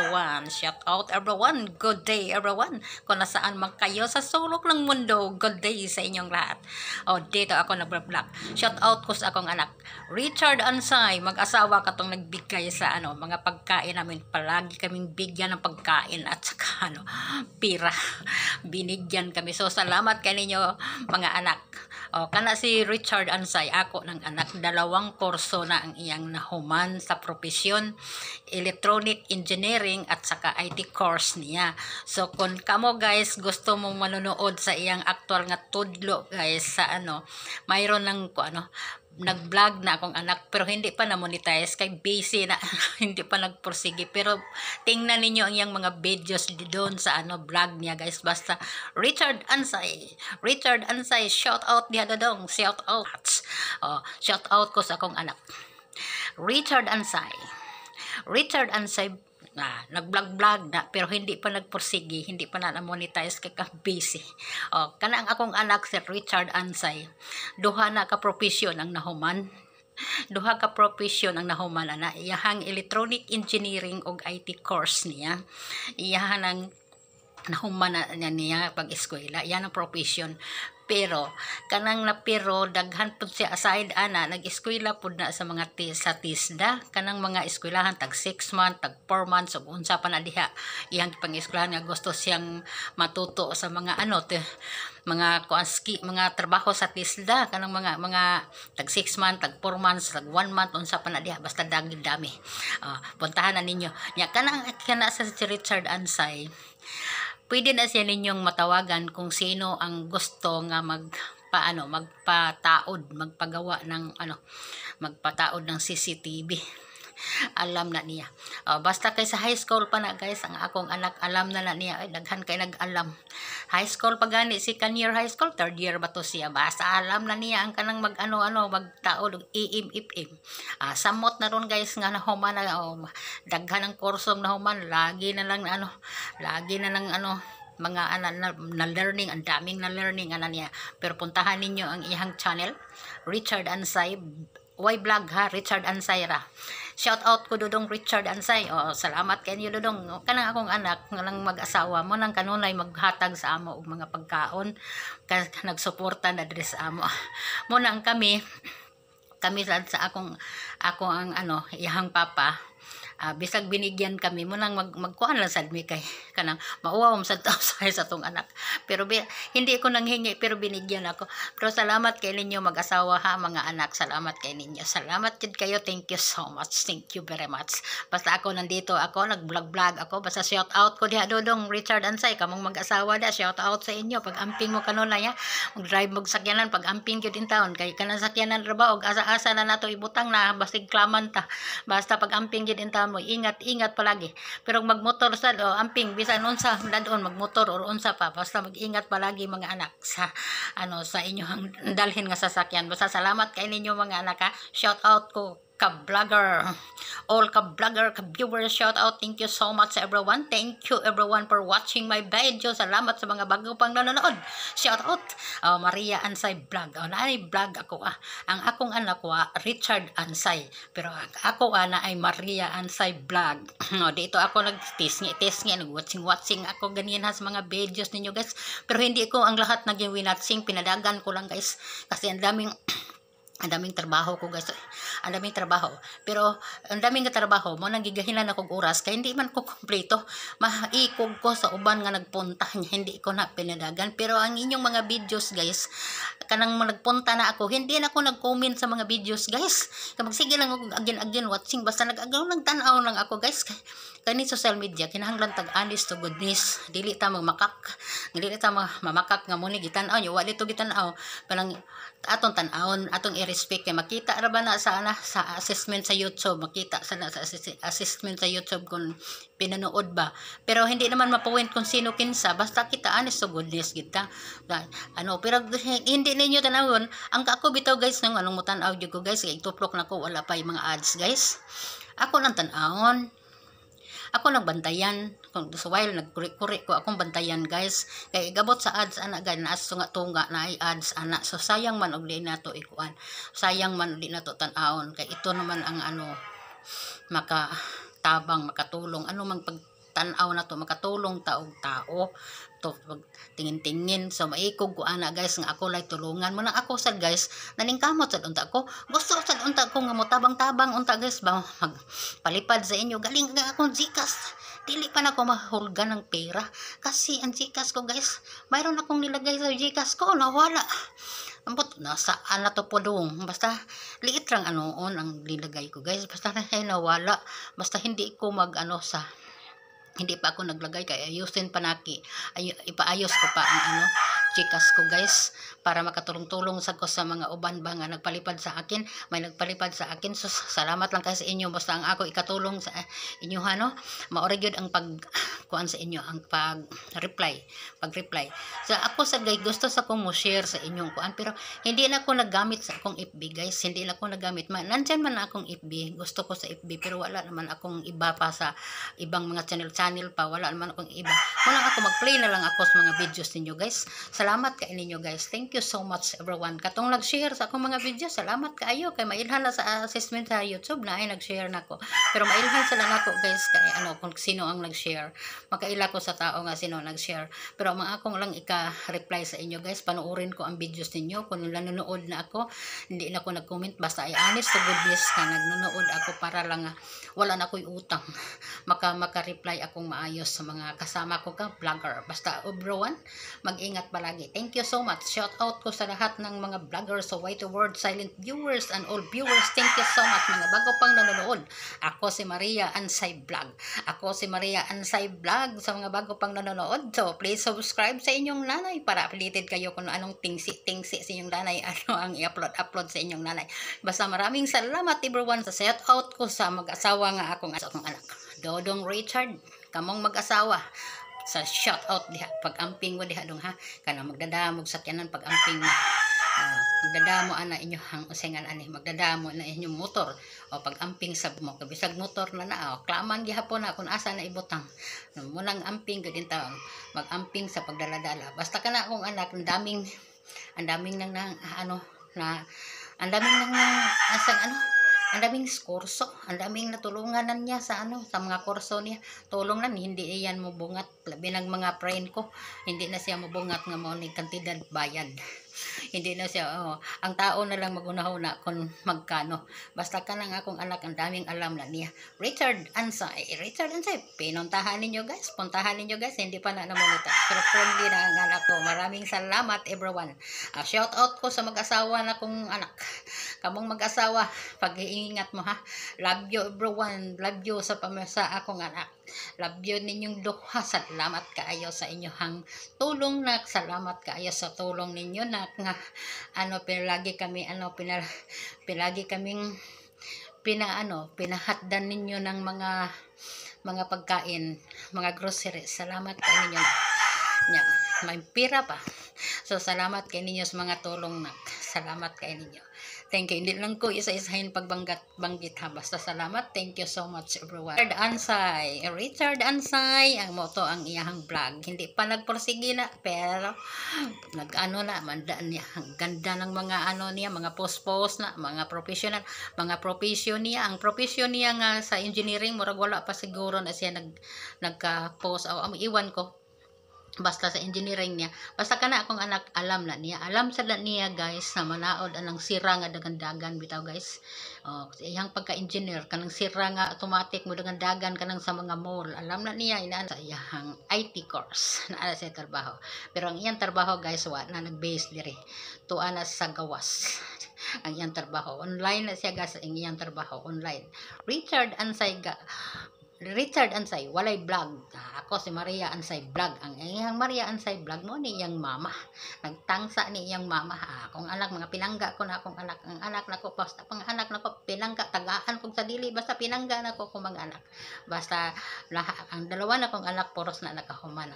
everyone. Shout out everyone. Good day everyone. Kung nasaan man kayo sa sulok ng mundo, good day sa inyong lahat. O, dito ako nag-vlog. Shout out ko sa akong anak. Richard Ansay, mag-asawa katong nagbigay sa mga pagkain namin. Palagi kaming bigyan ng pagkain at saka pira. Binigyan kami. So, salamat kaninyo mga anak. O, kana si Richard Ansay, ako ng anak, 2 kurso na ang iyang nahuman sa profesyon, electronic engineering at saka IT course niya. So kung kamo guys gusto mong manonood sa iyang actual nga tudlo guys sa mayroon ng nag-vlog na akong anak pero hindi pa na-monetize kay busy na hindi pa nagpursige, pero tingnan ninyo ang iyang mga videos doon sa vlog niya guys. Basta Richard Ansay, shout out diha dodong, shout out. Shout out ko sa akong anak Richard Ansay nag-vlog na pero hindi pa nagpursige, hindi pa na-monetize kay busy. Kana ang akong anak si Richard Ansay, duha ka profesyon ang nahuman na iyahang electronic engineering og IT course niya, iyahan ang nahuman na niya pag-eskwela, yan ang profession. Pero kanang daghan pud siya aside nag-eskwela pud na sa mga sa TISDA, kanang mga eskwelahan tag 6 months, tag 4 months ug unsa pa na diha iyang pang-eskwelahan nga gusto siyang matuto sa mga mga trabaho sa TISDA, kanang mga tag 6 months, tag 4 months, tag 1 month unsa pa na diha, basta dami. Puntahan na ninyo nya kana sa si Richard Ansay. Pwede na siya ninyong matawagan kung sino ang gusto nga magpagawa ng CCTV. Alam na niya. Basta kay sa high school pa na guys, ang akong anak alam na niya. Ay, daghan kay nag-alam. High school pa gani, second year high school, third year ba to siya. Basta alam na niya ang kanang magtaod IM. Samot na ron guys nga nahuman na daghan ang kursong nahuman, lagi na lang mga na learning, ang daming na learning niya. Pero puntahan ninyo ang iyang channel, Richard Ansay. Vlog ha, Richard Ansay ra. Shout out ko dudong Richard Ansay. Salamat kayo dudong. Kanang akong anak nang mag-asawa mo nang kanunay maghatag sa amo og mga pagkaon, nagsuporta na diri sa amo. Mo nang kami sa akong ang iyang papa. Bisag binigyan kami mo nang magkuan lang sad mi kay kanang mauwaw sa tao sa tong anak, pero hindi ko nanghingi pero binigyan ako. Pero salamat kay ninyo mag-asawa ha mga anak, salamat kay ninyo, salamat jud kayo, thank you so much, thank you very much. Basta ako nandito ako nag-vlog ako, basta shout out ko diha dodong Richard Ansay, kamong mag-asawa da, shout out sa inyo pag amping mo kanunay ha, mag-drive mo sakyanan pag amping gyud in town kay kanang sakyanan ra ba og asa-asa na nato ibutang na basig klaman ta, basta pag amping gyud in town mo ingat palagi. Pero magmotor sa amping bisan unsa dadon magmotor or unsa pa, basta mag-ingat palagi mga anak sa sa inyong dalhin nga sasakyan. Basta salamat kay ninyo mga anak ha. Shout out ko ka-vlogger, all ka-vlogger, ka-viewers, shout out, thank you so much everyone, thank you everyone for watching my video, salamat sa mga bago pang nanonood. Shout out Maria Ansay Vlog, naay vlog ako ang akong anak ko Richard Ansay, pero ako na ay Maria Ansay Vlog. Dito ako nag-test nga nag-watching ako ganyan sa mga videos ninyo guys, pero hindi ko ang lahat naging winatsing, pinadagan ko lang guys kasi ang daming trabaho ko guys, ang daming trabaho, pero ang daming trabaho mo nang gigahilan ako oras kaya hindi man ko kompleto, maikog ko sa uban nga nagpunta niya, hindi ko na pinadagan. Pero ang inyong mga videos guys, kanang nagpunta na ako, hindi na ako nag-comment sa mga videos guys, sige lang ako again watching, basta nagtanaw lang ako guys. Kani social media kinahanglan tag honest to goodness, dili ta mamakak nga muni gitan-aw nyo, wali to gitan-aw parang atong tan-awon, atong i-respect kay makita ra ba na sa assessment sa YouTube, makita sa assessment sa YouTube kung pinanood ba, pero hindi naman mapuwint kung sino kinsa, basta kita honest to goodness kita pero hindi ninyo tanawon ang ako bitaw guys nang mo tan-aw jud ko guys, kay tuplok na ko wala pa yung mga ads guys, ako nang tan-awon, ako nagbantayan kung sa while nagkuri-kuri ko akong bantayan guys, kay gabot sa ads gan as tunga na ay ads so sayang man og di nato ikuan, sayang man di nato tan-awon kay ito naman ang makatabang makatulong mang tan-aw na to, makatulong taog tao to pag tingin-tingin. So maikog ko ana guys nga ako lay tulungan mo nang ako sad guys, naningkamot sad unta ko, gusto sad unta ko nga motabang-tabang unta guys ba magpalipad sa inyo galing nga akong Gcash. Dili pa na ko mahulgan ng pera kasi ang Gcash ko guys, mayroon akong nilagay sa Gcash ko nawala. Ambot nasaan na to po dong, basta liit lang anoon ang nilagay ko guys, basta nawala, basta hindi ko mag sa hindi pa ako naglagay kaya ayusin pa naki ipaayos ko pa ang Gcash ko guys para makatulong-tulong sa ko sa mga uban ba nga nagpalipad sa akin, may nagpalipad sa akin. So salamat lang kayo sa inyo, basta ang ako ikatulong sa inyo maori gyud ang pagkuan sa inyo, ang pag-reply. So ako sa guys gusto sa kong mo share sa inyong kuan pero hindi na ako naggamit sa akong FB guys, hindi na ako nagamit nandyan man akong FB, gusto ko sa FB pero wala naman akong iba pa sa ibang mga channel pa, wala naman akong iba. Wala ako mag-play na lang ako sa mga videos ninyo guys. Salamat kay ninyo guys. Thank you so much everyone. Katong nag-share sa akong mga videos, salamat kaayo kay mailhan na sa assessment sa YouTube na ay nag-share nako. Pero mailhan sila nako guys kay kung sino ang nag-share. Makaila ko sa tao nga sino nag-share. Pero mga akong lang ika-reply sa inyo guys. Panuorin ko ang videos ninyo kung nanonood na ako. Hindi na ako nag-comment basta ay honest to goodness na nanonood ako para lang wala na ko'y utang. Maka-reply akong maayos sa mga kasama ko ka vlogger. Basta everyone, mag-ingat palagi. Thank you so much. Shout out ko sa lahat ng mga vloggers sa White World, silent viewers and all viewers. Thank you so much mga bago pang nanonood. Ako si Maria Ansay Vlog. Ako si Maria Ansay Vlog sa mga bago pang nanonood. So please subscribe sa inyong nanay para updated kayo kung anong tingsi sa inyong nanay, ano ang i-upload sa inyong nanay. Basta maraming salamat everyone sa shout out ko sa mag-asawa nga akong anak. Dodong Richard, kamong mag-asawa sa shout out diha pag-amping mo diha dong kana magdadamog sakyanan pag-amping mo magdadamo ana inyo hang usengan ani magdadamo na inyong motor o pag-amping sa mo kabisag motor na klaman gihapon na kung asa na ibutang munang amping gud taon mag-amping sa pagdaladala basta kana akong anak ang daming nang ang daming kurso, ang daming natulungan niya sa sa mga kurso niya. Tulong na hindi iyan mo bungat, labi ng mga friend ko, hindi na siya mabungat nga mo ni kantidad bayad. Hindi na siya, ang tao na lang magunahuna kung magkano. Basta ka lang akong anak, ang daming alam na niya. Richard Ansay, puntahan ninyo guys, hindi pa na namonita. Pero friendly na ang anak ko. Maraming salamat everyone. Shout out ko sa mag-asawa na kong anak. Kamong mag-asawa, pag-iingat mo Love you everyone, love you sa akong anak. Love you ninyong duha. Salamat kaayo sa inyong tulong na salamat kaayo sa tulong ninyo na nga pilagi kami pilagi kaming pinahatdan ninyo ng mga pagkain, mga groceries. Salamat kay ninyo. May pira pa. So salamat kay ninyo sa mga tulong na. Salamat kay ninyo. Thank you. Hindi lang ko isa-isahin banggit basta salamat. Thank you so much everyone. Richard Ansay, ang moto ang iyang vlog. Hindi pa nagporsige na pero manda niya. Ang ganda ng mga niya, mga post na, mga professional, mga profession niya. Ang profession niya nga sa engineering, murag wala pa siguro na siya nagka-post iwan ko. Basta sa engineering niya, basta kana akong anak alam sa niya guys na manaod anang sira nga dagan-dagan bitaw guys. Iyang pagka-engineer kanang sira nga automatic mo dagan-dagan kanang sa mga mall, alam na niya sa iyang IT course na sa trabaho. Pero ang iyang trabaho guys na nag-base diri tuwa na sa gawas. Ang iyang trabaho online na siya guys, ang iyang trabaho online. Richard Ansay, walay vlog. Ako si Maria Ansay Vlog. Ang iyang Maria Ansay Vlog mo ni iyang mama. Nagtangsa ni iyang mama. Akong anak, mga pinangga ko na akong anak. Ang anak na ko, basta pang anak na ko, pinangga, tagaan kong sa dili, basta pinangga na ko kung mga anak. Basta, ang dalawa na kong anak, poros na nakahuman.